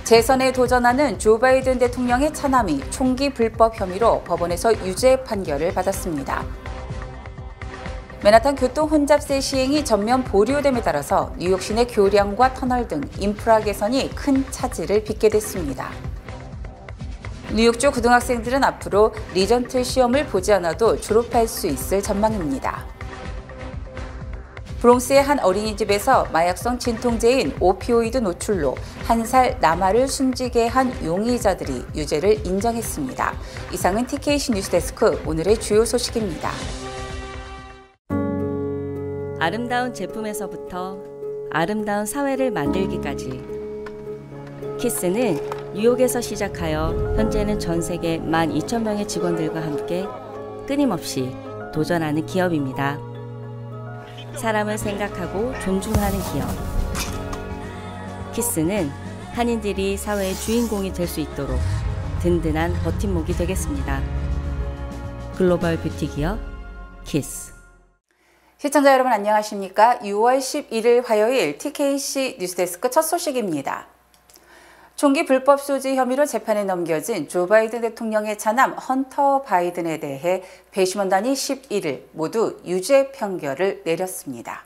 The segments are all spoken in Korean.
재선에 도전하는 조 바이든 대통령의 차남이 총기 불법 혐의로 법원에서 유죄 판결을 받았습니다. 맨하탄 교통 혼잡세 시행이 전면 보류됨에 따라서 뉴욕 시내 교량과 터널 등 인프라 개선이 큰 차질을 빚게 됐습니다. 뉴욕주 고등학생들은 앞으로 리전트 시험을 보지 않아도 졸업할 수 있을 전망입니다. 브롱스의 한 어린이집에서 마약성 진통제인 오피오이드 노출로 1살 남아를 숨지게 한 용의자들이 유죄를 인정했습니다. 이상은 TKC 뉴스데스크 오늘의 주요 소식입니다. 아름다운 제품에서부터 아름다운 사회를 만들기까지 키스는 뉴욕에서 시작하여 현재는 전 세계 12,000명의 직원들과 함께 끊임없이 도전하는 기업입니다. 사람을 생각하고 존중하는 기업. 키스는 한인들이 사회의 주인공이 될 수 있도록 든든한 버팀목이 되겠습니다. 글로벌 뷰티 기업 키스. 시청자 여러분 안녕하십니까? 6월 11일 화요일 TKC 뉴스데스크 첫 소식입니다. 총기 불법 소지 혐의로 재판에 넘겨진 조 바이든 대통령의 차남 헌터 바이든에 대해 배심원단이 11일 모두 유죄 판결을 내렸습니다.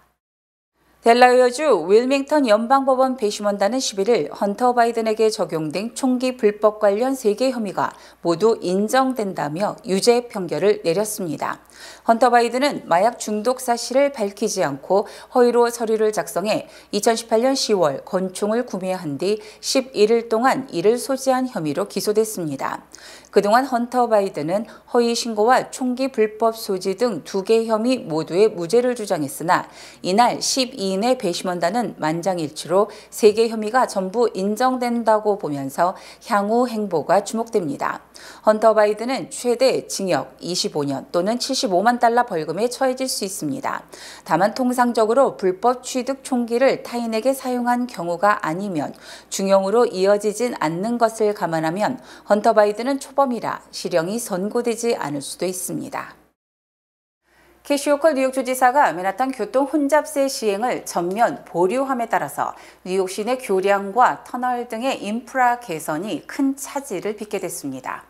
델라웨어주 윌밍턴 연방법원 배심원단은 11일 헌터 바이든에게 적용된 총기 불법 관련 3개 혐의가 모두 인정된다며 유죄 판결을 내렸습니다. 헌터 바이든은 마약 중독 사실을 밝히지 않고 허위로 서류를 작성해 2018년 10월 권총을 구매한 뒤 11일 동안 이를 소지한 혐의로 기소됐습니다. 그동안 헌터 바이든은 허위 신고와 총기 불법 소지 등 2개 혐의 모두의 무죄를 주장했으나 이날 12인의 배심원단은 만장일치로 3개 혐의가 전부 인정된다고 보면서 향후 행보가 주목됩니다. 헌터 바이든은 최대 징역 25년 또는 75만 달러 벌금에 처해질 수 있습니다. 다만 통상적으로 불법 취득 총기를 타인에게 사용한 경우가 아니면 중형으로 이어지진 않는 것을 감안하면 헌터 바이든은 초범이라 실형이 선고되지 않을 수도 있습니다. 캐시 호컬 뉴욕 주지사가 맨하탄 교통 혼잡세 시행을 전면 보류함에 따라서 뉴욕 시내 교량과 터널 등의 인프라 개선이 큰 차질을 빚게 됐습니다.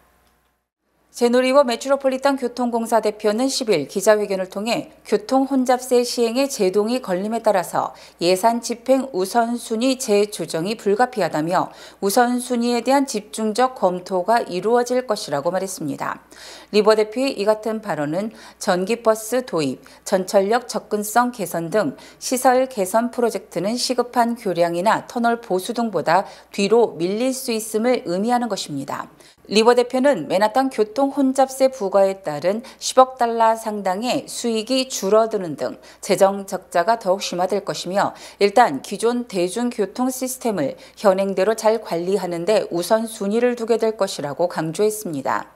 제노리버 메트로폴리탄 교통공사 대표는 10일 기자회견을 통해 교통 혼잡세 시행에 제동이 걸림에 따라서 예산 집행 우선순위 재조정이 불가피하다며 우선순위에 대한 집중적 검토가 이루어질 것이라고 말했습니다. 리버 대표의 이 같은 발언은 전기버스 도입, 전철역 접근성 개선 등 시설 개선 프로젝트는 시급한 교량이나 터널 보수 등보다 뒤로 밀릴 수 있음을 의미하는 것입니다. 리버 대표는 맨하탄 교통 혼잡세 부과에 따른 10억 달러 상당의 수익이 줄어드는 등 재정 적자가 더욱 심화될 것이며 일단 기존 대중교통 시스템을 현행대로 잘 관리하는 데 우선순위를 두게 될 것이라고 강조했습니다.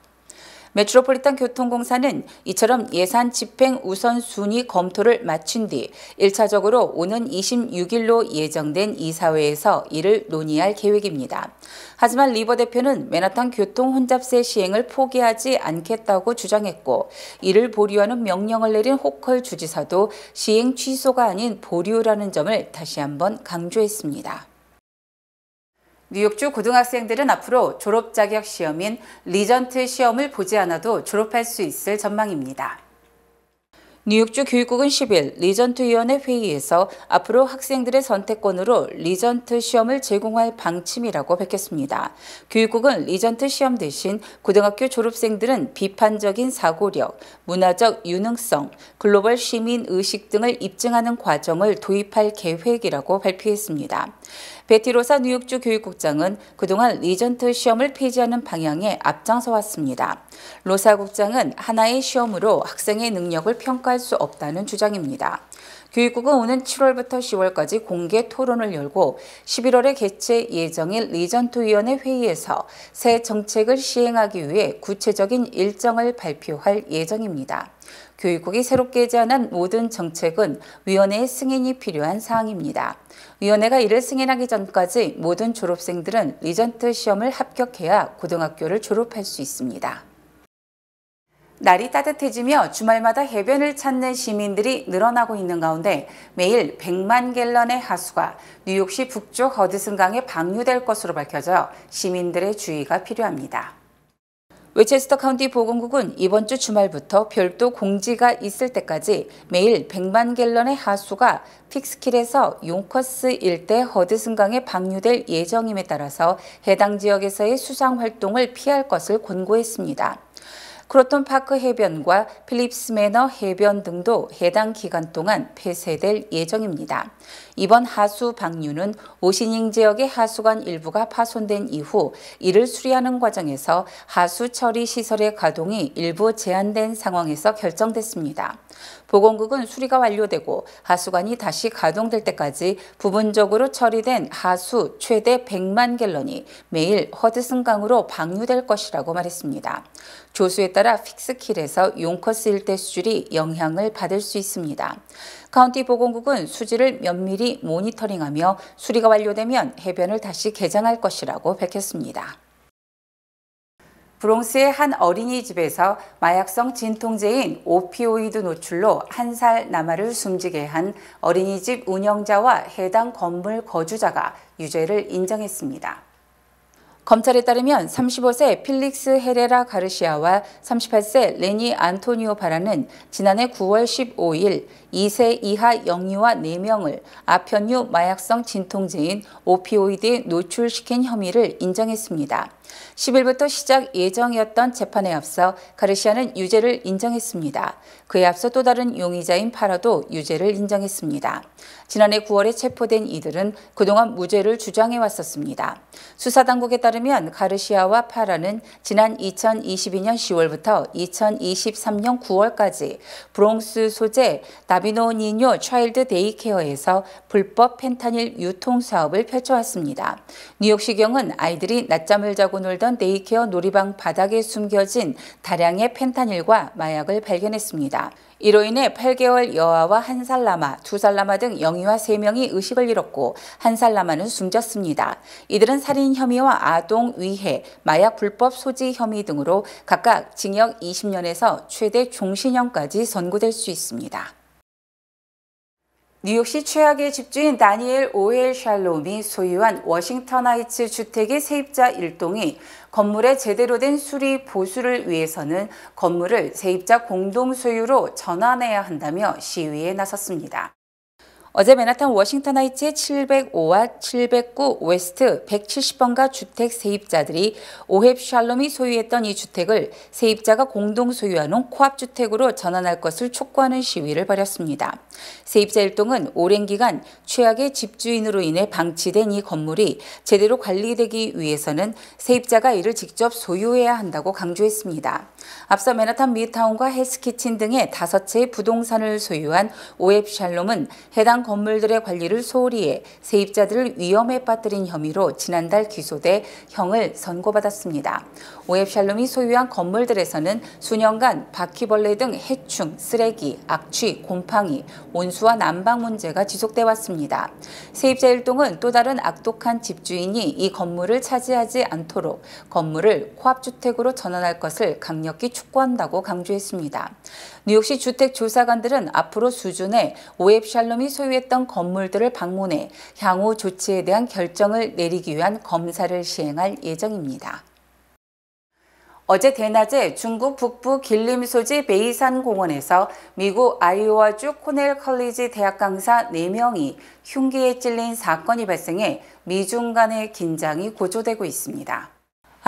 메트로폴리탄 교통공사는 이처럼 예산 집행 우선순위 검토를 마친 뒤 1차적으로 오는 26일로 예정된 이사회에서 이를 논의할 계획입니다. 하지만 리버 대표는 맨하탄 교통 혼잡세 시행을 포기하지 않겠다고 주장했고 이를 보류하는 명령을 내린 호컬 주지사도 시행 취소가 아닌 보류라는 점을 다시 한번 강조했습니다. 뉴욕주 고등학생들은 앞으로 졸업 자격 시험인 리전트 시험을 보지 않아도 졸업할 수 있을 전망입니다. 뉴욕주 교육국은 10일 리전트위원회 회의에서 앞으로 학생들의 선택권으로 리전트 시험을 제공할 방침이라고 밝혔습니다. 교육국은 리전트 시험 대신 고등학교 졸업생들은 비판적인 사고력, 문화적 유능성, 글로벌 시민 의식 등을 입증하는 과정을 도입할 계획이라고 발표했습니다. 베티 로사 뉴욕주 교육국장은 그동안 리전트 시험을 폐지하는 방향에 앞장서 왔습니다. 로사 국장은 하나의 시험으로 학생의 능력을 평가할 수 없다는 주장입니다. 교육국은 오는 7월부터 10월까지 공개 토론을 열고 11월에 개최 예정일 리전트위원회 회의에서 새 정책을 시행하기 위해 구체적인 일정을 발표할 예정입니다. 교육국이 새롭게 제안한 모든 정책은 위원회의 승인이 필요한 사항입니다. 위원회가 이를 승인하기 전까지 모든 졸업생들은 리전트 시험을 합격해야 고등학교를 졸업할 수 있습니다. 날이 따뜻해지며 주말마다 해변을 찾는 시민들이 늘어나고 있는 가운데 매일 100만 갤런의 하수가 뉴욕시 북쪽 허드슨강에 방류될 것으로 밝혀져 시민들의 주의가 필요합니다. 웨체스터 카운티 보건국은 이번 주 주말부터 별도 공지가 있을 때까지 매일 100만 갤런의 하수가 픽스킬에서 용커스 일대 허드슨강에 방류될 예정임에 따라서 해당 지역에서의 수상 활동을 피할 것을 권고했습니다. 크로톤 파크 해변과 필립스 매너 해변 등도 해당 기간 동안 폐쇄될 예정입니다. 이번 하수 방류는 오시닝 지역의 하수관 일부가 파손된 이후 이를 수리하는 과정에서 하수 처리 시설의 가동이 일부 제한된 상황에서 결정됐습니다. 보건국은 수리가 완료되고 하수관이 다시 가동될 때까지 부분적으로 처리된 하수 최대 100만 갤런이 매일 허드슨강으로 방류될 것이라고 말했습니다. 조수에 따라 픽스킬에서 용커스 일대 수질이 영향을 받을 수 있습니다. 카운티 보건국은 수질을 면밀히 모니터링하며 수리가 완료되면 해변을 다시 개장할 것이라고 밝혔습니다. 브롱스의 한 어린이집에서 마약성 진통제인 오피오이드 노출로 1살 남아를 숨지게 한 어린이집 운영자와 해당 건물 거주자가 유죄를 인정했습니다. 검찰에 따르면 35세 필릭스 헤레라 가르시아와 38세 레니 안토니오 바라는 지난해 9월 15일 2세 이하 영유아 4명을 아편유 마약성 진통제인 오피오이드에 노출시킨 혐의를 인정했습니다. 10일부터 시작 예정이었던 재판에 앞서 가르시아는 유죄를 인정했습니다. 그에 앞서 또 다른 용의자인 파라도 유죄를 인정했습니다. 지난해 9월에 체포된 이들은 그동안 무죄를 주장해왔었습니다. 수사당국에 따르면 가르시아와 파라는 지난 2022년 10월부터 2023년 9월까지 브롱스 소재 다비노 니뇨 차일드 데이케어에서 불법 펜타닐 유통 사업을 펼쳐왔습니다. 뉴욕시경은 아이들이 낮잠을 자고 놀던 데이케어 놀이방 바닥에 숨겨진 다량의 펜타닐과 마약을 발견했습니다. 이로 인해 8개월 여아와 1살 남아, 2살 남아 등 영유아 3명이 의식을 잃었고 1살 남아는 숨졌습니다. 이들은 살인 혐의와 아동 위해, 마약 불법 소지 혐의 등으로 각각 징역 20년에서 최대 종신형까지 선고될 수 있습니다. 뉴욕시 최악의 집주인 다니엘 오엘 샬롬이 소유한 워싱턴 하이츠 주택의 세입자 일동이 건물의 제대로 된 수리 보수를 위해서는 건물을 세입자 공동 소유로 전환해야 한다며 시위에 나섰습니다. 어제 맨하탄 워싱턴 하이츠의 705와 709 웨스트 170번가 주택 세입자들이 오헵 샬롬이 소유했던 이 주택을 세입자가 공동 소유하는 코압주택으로 전환할 것을 촉구하는 시위를 벌였습니다. 세입자 일동은 오랜 기간 최악의 집주인으로 인해 방치된 이 건물이 제대로 관리되기 위해서는 세입자가 이를 직접 소유해야 한다고 강조했습니다. 앞서 맨하탄 미드타운과 헬스키친 등의 5채의 부동산을 소유한 오헵 샬롬은 해당 건물들의 관리를 소홀히 해 세입자들을 위험에 빠뜨린 혐의로 지난달 기소돼 형을 선고받았습니다. 오헵 샬롬이 소유한 건물들에서는 수년간 바퀴벌레 등 해충, 쓰레기, 악취, 곰팡이, 온수와 난방 문제가 지속돼 왔습니다. 세입자 일동은 또 다른 악독한 집주인이 이 건물을 차지하지 않도록 건물을 코압주택으로 전환할 것을 강력히 촉구한다고 강조했습니다. 뉴욕시 주택조사관들은 앞으로 수준의 오헵 샬롬이 소유했던 건물들을 방문해 향후 조치에 대한 결정을 내리기 위한 검사를 시행할 예정입니다. 어제 대낮에 중국 북부 길림 소지 베이산 공원에서 미국 아이오와주 코넬 컬리지 대학 강사 4명이 흉기에 찔린 사건이 발생해 미중 간의 긴장이 고조되고 있습니다.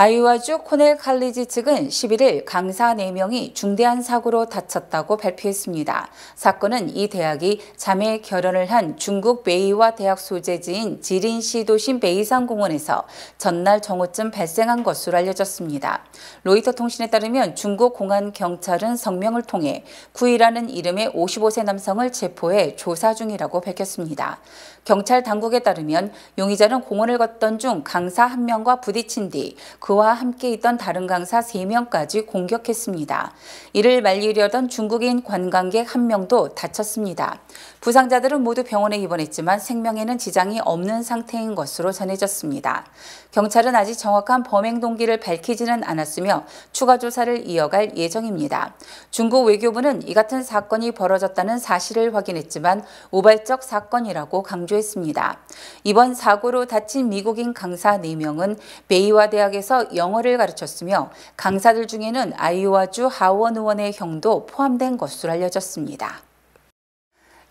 아이오와주 코넬 칼리지 측은 11일 강사 4명이 중대한 사고로 다쳤다고 발표했습니다. 사건은 이 대학이 자매 결연을 한 중국 베이와 대학 소재지인 지린시 도심 베이산 공원에서 전날 정오쯤 발생한 것으로 알려졌습니다. 로이터 통신에 따르면 중국 공안 경찰은 성명을 통해 구이라는 이름의 55세 남성을 체포해 조사 중이라고 밝혔습니다. 경찰 당국에 따르면 용의자는 공원을 걷던 중 강사 1명과 부딪힌 뒤 그와 함께 있던 다른 강사 3명까지 공격했습니다. 이를 말리려던 중국인 관광객 1명도 다쳤습니다. 부상자들은 모두 병원에 입원했지만 생명에는 지장이 없는 상태인 것으로 전해졌습니다. 경찰은 아직 정확한 범행 동기를 밝히지는 않았으며 추가 조사를 이어갈 예정입니다. 중국 외교부는 이 같은 사건이 벌어졌다는 사실을 확인했지만 우발적 사건이라고 강조했습니다. 이번 사고로 다친 미국인 강사 4명은 베이와 대학에서 영어를 가르쳤으며 강사들 중에는 아이오와주 하원 의원의 형도 포함된 것으로 알려졌습니다.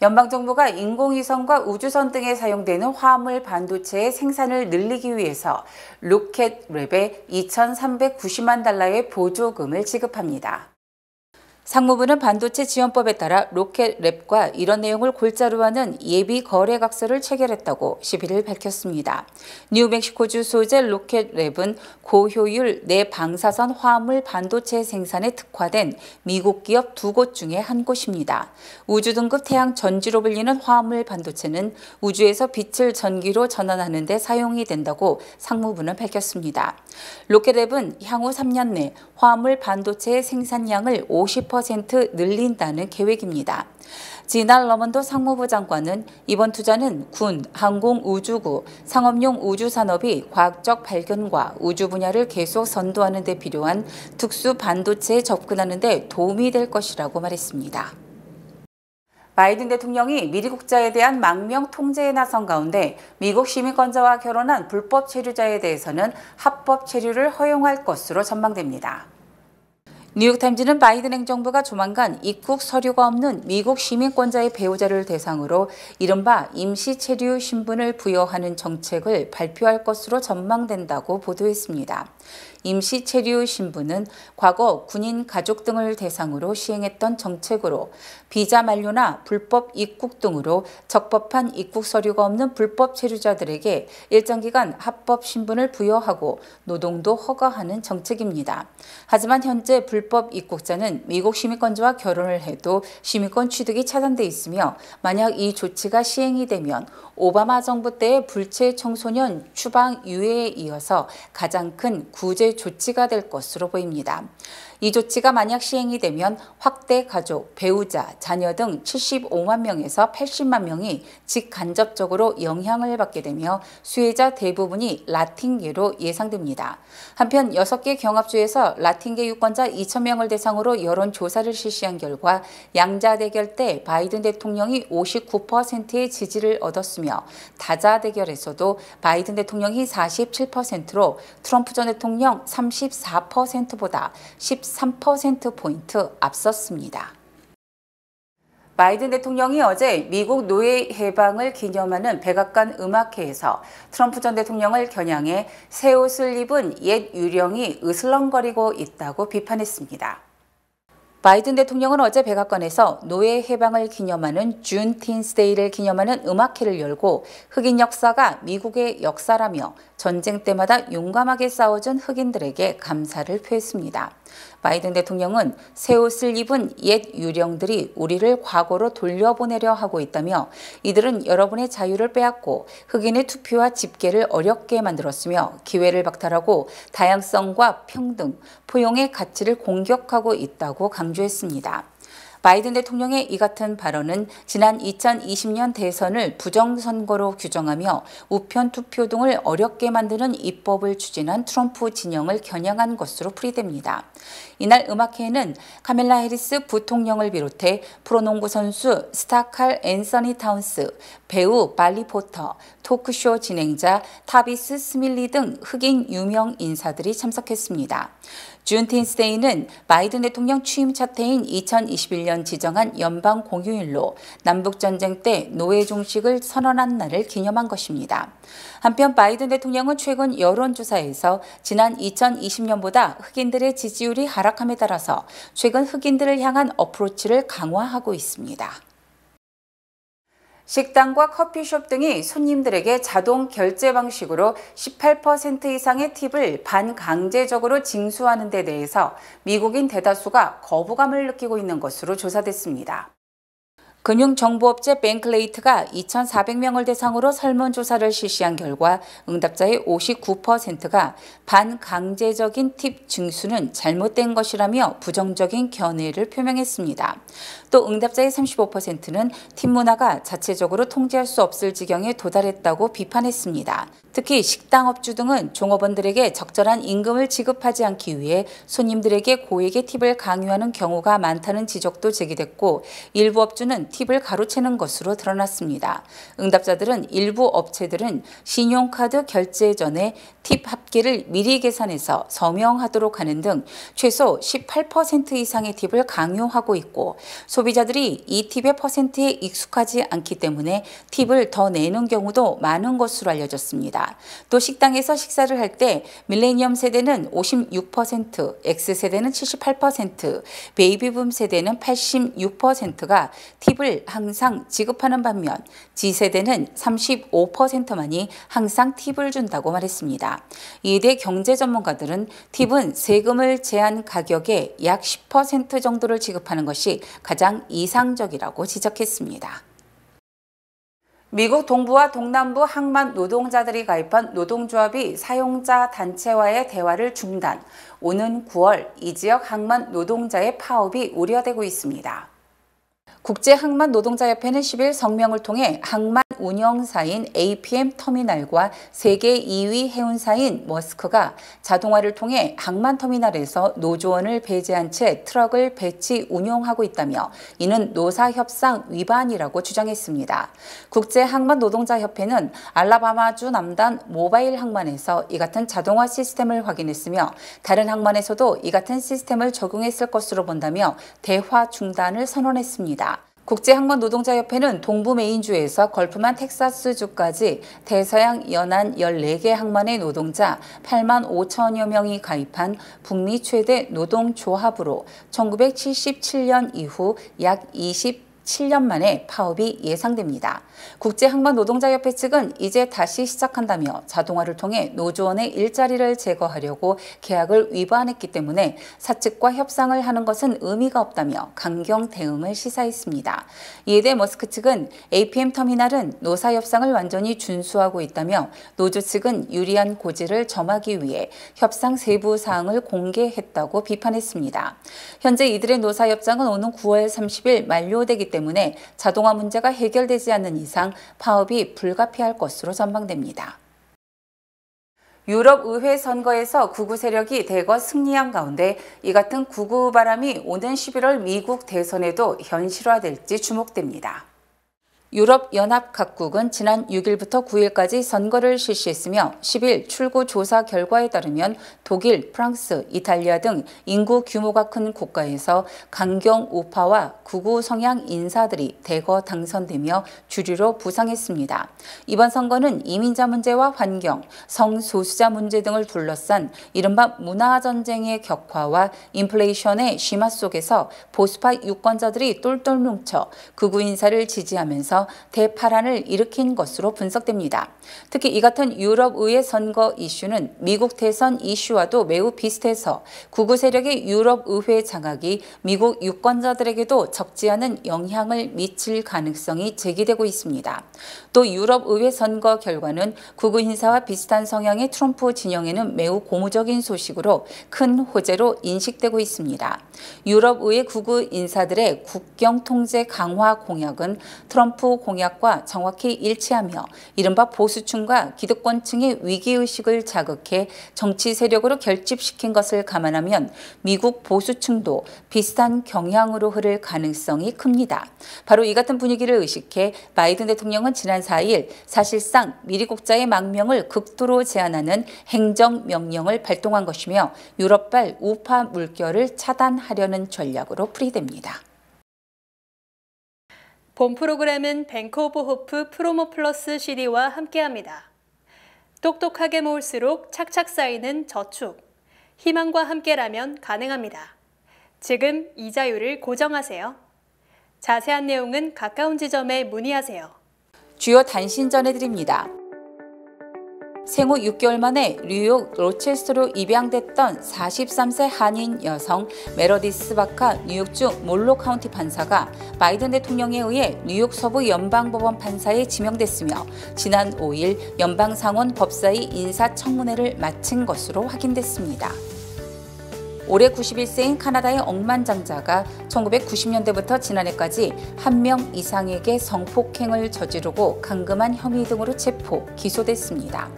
연방정부가 인공위성과 우주선 등에 사용되는 화물 반도체의 생산을 늘리기 위해서 로켓랩에 2,390만 달러의 보조금을 지급합니다. 상무부는 반도체 지원법에 따라 로켓랩과 이런 내용을 골자로 하는 예비 거래각서를 체결했다고 11일 밝혔습니다. 뉴멕시코주 소재 로켓랩은 고효율 내방사선 화물 반도체 생산에 특화된 미국 기업 2곳 중에 한 곳입니다. 우주 등급 태양 전지로 불리는 화물 반도체는 우주에서 빛을 전기로 전환하는 데 사용이 된다고 상무부는 밝혔습니다. 로켓랩은 향후 3년 내 화물 반도체의 생산량을 50% 늘린다는 계획입니다. 지난 러먼도 상무부 장관은 이번 투자는 군, 항공, 우주구, 상업용 우주산업이 과학적 발견과 우주 분야를 계속 선도하는 데 필요한 특수 반도체에 접근하는 데 도움이 될 것이라고 말했습니다. 바이든 대통령이 미리국자에 대한 망명 통제에 나선 가운데 미국 시민권자와 결혼한 불법 체류자에 대해서는 합법 체류를 허용할 것으로 전망됩니다. 뉴욕타임즈는 바이든 행정부가 조만간 입국 서류가 없는 미국 시민권자의 배우자를 대상으로 이른바 임시 체류 신분을 부여하는 정책을 발표할 것으로 전망된다고 보도했습니다. 임시 체류 신분은 과거 군인 가족 등을 대상으로 시행했던 정책으로 비자 만료나 불법 입국 등으로 적법한 입국 서류가 없는 불법 체류자들에게 일정 기간 합법 신분을 부여하고 노동도 허가하는 정책입니다. 하지만 현재 불법 입국자는 미국 시민권자와 결혼을 해도 시민권 취득이 차단돼 있으며 만약 이 조치가 시행이 되면 오바마 정부 때의 불체 청소년 추방 유예에 이어서 가장 큰 구제 조치가 될 것으로 보입니다. 이 조치가 만약 시행이 되면 확대 가족, 배우자, 자녀 등 75만 명에서 80만 명이 직간접적으로 영향을 받게 되며 수혜자 대부분이 라틴계로 예상됩니다. 한편 6개 경합주에서 라틴계 유권자 2,000명을 대상으로 여론조사를 실시한 결과 양자 대결 때 바이든 대통령이 59%의 지지를 얻었으며 다자 대결에서도 바이든 대통령이 47%로 트럼프 전 대통령 34%보다 13%포인트 앞섰습니다. 바이든 대통령이 어제 미국 노예 해방을 기념하는 백악관 음악회에서 트럼프 전 대통령을 겨냥해 새 옷을 입은 옛 유령이 으슬렁거리고 있다고 비판했습니다. 바이든 대통령은 어제 백악관에서 노예 해방을 기념하는 준틴스데이를 기념하는 음악회를 열고 흑인 역사가 미국의 역사라며 전쟁 때마다 용감하게 싸워준 흑인들에게 감사를 표했습니다. 바이든 대통령은 새 옷을 입은 옛 유령들이 우리를 과거로 돌려보내려 하고 있다며 이들은 여러분의 자유를 빼앗고 흑인의 투표와 집계를 어렵게 만들었으며 기회를 박탈하고 다양성과 평등, 포용의 가치를 공격하고 있다고 강조했습니다. 바이든 대통령의 이 같은 발언은 지난 2020년 대선을 부정선거로 규정하며 우편 투표 등을 어렵게 만드는 입법을 추진한 트럼프 진영을 겨냥한 것으로 풀이됩니다. 이날 음악회에는 카멜라 해리스 부통령을 비롯해 프로농구 선수 스타칼 앤서니 타운스, 배우 발리 포터, 토크쇼 진행자 타비스 스밀리 등 흑인 유명 인사들이 참석했습니다. 준틴스데이는 바이든 대통령 취임 첫 해인 2021년 지정한 연방 공휴일로 남북전쟁 때 노예 종식을 선언한 날을 기념한 것입니다. 한편 바이든 대통령은 최근 여론조사에서 지난 2020년보다 흑인들의 지지율이 하락함에 따라서 최근 흑인들을 향한 어프로치를 강화하고 있습니다. 식당과 커피숍 등이 손님들에게 자동 결제 방식으로 18% 이상의 팁을 반강제적으로 징수하는 데 대해서 미국인 대다수가 거부감을 느끼고 있는 것으로 조사됐습니다. 금융정보업체 뱅클레이트가 2,400명을 대상으로 설문조사를 실시한 결과 응답자의 59%가 반강제적인 팁 징수는 잘못된 것이라며 부정적인 견해를 표명했습니다. 또 응답자의 35%는 팁 문화가 자체적으로 통제할 수 없을 지경에 도달했다고 비판했습니다. 특히 식당업주 등은 종업원들에게 적절한 임금을 지급하지 않기 위해 손님들에게 고액의 팁을 강요하는 경우가 많다는 지적도 제기됐고 일부 업주는 팁을 가로채는 것으로 드러났습니다. 응답자들은 일부 업체들은 신용카드 결제 전에 팁 합계를 미리 계산해서 서명하도록 하는 등 최소 18% 이상의 팁을 강요하고 있고 소비자들이 이 팁의 퍼센트에 익숙하지 않기 때문에 팁을 더 내는 경우도 많은 것으로 알려졌습니다. 또 식당에서 식사를 할 때 밀레니엄 세대는 56%, X세대는 78%, 베이비붐 세대는 86%가 팁을 항상 지급하는 반면 G세대는 35%만이 항상 팁을 준다고 말했습니다. 이에 대해 경제 전문가들은 팁은 세금을 제한 가격의 약 10% 정도를 지급하는 것이 가장 이상적이라고 지적했습니다. 미국 동부와 동남부 항만 노동자들이 가입한 노동조합이 사용자 단체와의 대화를 중단, 오는 9월 이 지역 항만 노동자의 파업이 우려되고 있습니다. 국제항만노동자협회는 10일 성명을 통해 항만 운영사인 APM 터미널과 세계 2위 해운사인 머스크가 자동화를 통해 항만터미널에서 노조원을 배제한 채 트럭을 배치 운용하고 있다며 이는 노사협상 위반이라고 주장했습니다. 국제항만노동자협회는 알라바마주 남단 모바일 항만에서 이 같은 자동화 시스템을 확인했으며 다른 항만에서도 이 같은 시스템을 적용했을 것으로 본다며 대화 중단을 선언했습니다. 국제항만노동자협회는 동부 메인주에서 걸프만 텍사스주까지 대서양 연안 14개 항만의 노동자 8만 5천여 명이 가입한 북미 최대 노동조합으로 1977년 이후 약 27년 만에 파업이 예상됩니다. 국제항만노동자협회 측은 이제 다시 시작한다며 자동화를 통해 노조원의 일자리를 제거하려고 계약을 위반했기 때문에 사측과 협상을 하는 것은 의미가 없다며 강경 대응을 시사했습니다. 이에 대해 머스크 측은 APM 터미널은 노사협상을 완전히 준수하고 있다며 노조 측은 유리한 고지를 점하기 위해 협상 세부 사항을 공개했다고 비판했습니다. 현재 이들의 노사협상은 오는 9월 30일 만료되기 때문에 자동화 문제가 해결되지 않는 이상 파업이 불가피할 것으로 전망됩니다. 유럽 의회 선거에서 극우 세력이 대거 승리한 가운데 이 같은 극우 바람이 오는 11월 미국 대선에도 현실화될지 주목됩니다. 유럽 연합 각국은 지난 6일부터 9일까지 선거를 실시했으며 10일 출구 조사 결과에 따르면 독일, 프랑스, 이탈리아 등 인구 규모가 큰 국가에서 강경 우파와 극우 성향 인사들이 대거 당선되며 주류로 부상했습니다. 이번 선거는 이민자 문제와 환경, 성소수자 문제 등을 둘러싼 이른바 문화전쟁의 격화와 인플레이션의 심화 속에서 보수파 유권자들이 똘똘 뭉쳐 극우 인사를 지지하면서 대파란을 일으킨 것으로 분석됩니다. 특히 이 같은 유럽의회 선거 이슈는 미국 대선 이슈와도 매우 비슷해서 극우 세력의 유럽의회 장악이 미국 유권자들에게도 적지 않은 영향을 미칠 가능성이 제기되고 있습니다. 또 유럽의회 선거 결과는 극우 인사와 비슷한 성향의 트럼프 진영에는 매우 고무적인 소식으로 큰 호재로 인식되고 있습니다. 유럽의회 극우 인사들의 국경 통제 강화 공약은 트럼프 공약과 정확히 일치하며 이른바 보수층과 기득권층의 위기의식을 자극해 정치 세력으로 결집시킨 것을 감안하면 미국 보수층도 비슷한 경향으로 흐를 가능성이 큽니다. 바로 이 같은 분위기를 의식해 바이든 대통령은 지난 4일 사실상 미리국자의 망명을 극도로 제한하는 행정명령을 발동한 것이며 유럽발 우파 물결을 차단하려는 전략으로 풀이됩니다. 본 프로그램은 뱅크 오브 호프 프로모 플러스 CD와 함께합니다. 똑똑하게 모을수록 착착 쌓이는 저축. 희망과 함께라면 가능합니다. 지금 이자율을 고정하세요. 자세한 내용은 가까운 지점에 문의하세요. 주요 단신 전해드립니다. 생후 6개월 만에 뉴욕 로체스터로 입양됐던 43세 한인 여성 메러디스 바카 뉴욕주 몰로 카운티 판사가 바이든 대통령에 의해 뉴욕 서부 연방법원 판사에 지명됐으며 지난 5일 연방상원 법사위 인사청문회를 마친 것으로 확인됐습니다. 올해 91세인 카나다의 억만장자가 1990년대부터 지난해까지 1명 이상에게 성폭행을 저지르고 감금한 혐의 등으로 체포, 기소됐습니다.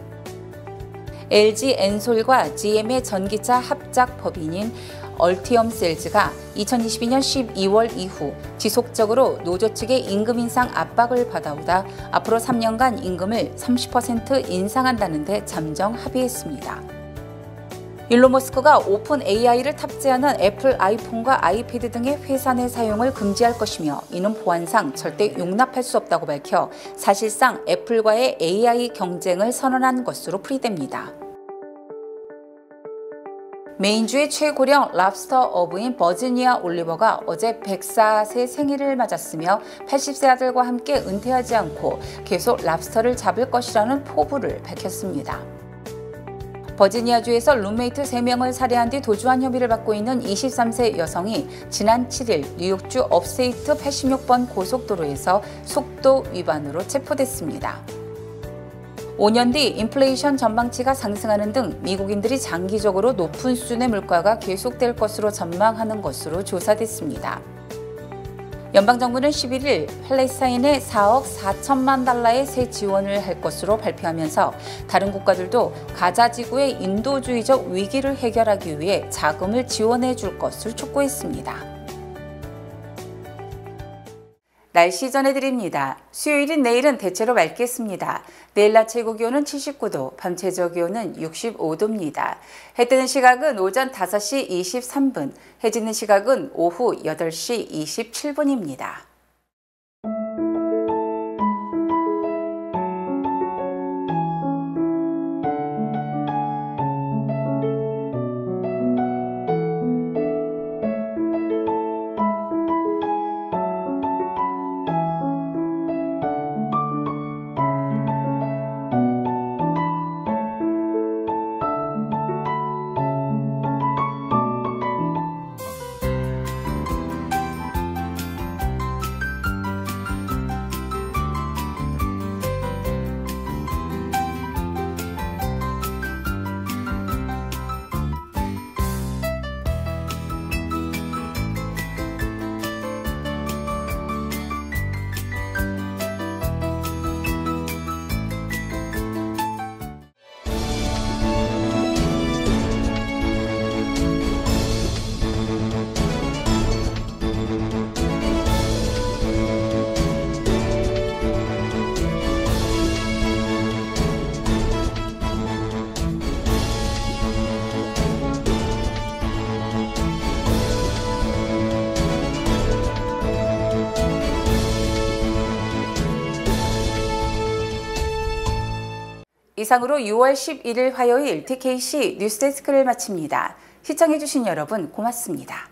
LG 엔솔과 GM의 전기차 합작 법인인 얼티엄 셀즈가 2022년 12월 이후 지속적으로 노조 측의 임금 인상 압박을 받아오다 앞으로 3년간 임금을 30% 인상한다는 데 잠정 합의했습니다. 일론 머스크가 오픈 AI를 탑재하는 애플 아이폰과 아이패드 등의 회사 내 사용을 금지할 것이며 이는 보안상 절대 용납할 수 없다고 밝혀 사실상 애플과의 AI 경쟁을 선언한 것으로 풀이됩니다. 메인주의 최고령 랍스터 어부인 버지니아 올리버가 어제 104세 생일을 맞았으며 80세 아들과 함께 은퇴하지 않고 계속 랍스터를 잡을 것이라는 포부를 밝혔습니다. 버지니아주에서 룸메이트 3명을 살해한 뒤 도주한 혐의를 받고 있는 23세 여성이 지난 7일 뉴욕주 업스테이트 86번 고속도로에서 속도 위반으로 체포됐습니다. 5년 뒤 인플레이션 전망치가 상승하는 등 미국인들이 장기적으로 높은 수준의 물가가 계속될 것으로 전망하는 것으로 조사됐습니다. 연방정부는 11일 팔레스타인에 4억 4천만 달러의 새 지원을 할 것으로 발표하면서 다른 국가들도 가자 지구의 인도주의적 위기를 해결하기 위해 자금을 지원해 줄 것을 촉구했습니다. 날씨 전해드립니다. 수요일인 내일은 대체로 맑겠습니다. 내일 낮 최고 기온은 79도, 밤 최저 기온은 65도입니다. 해 뜨는 시각은 오전 5시 23분, 해 지는 시각은 오후 8시 27분입니다. 이상으로 6월 11일 화요일 TKC 뉴스데스크를 마칩니다. 시청해주신 여러분 고맙습니다.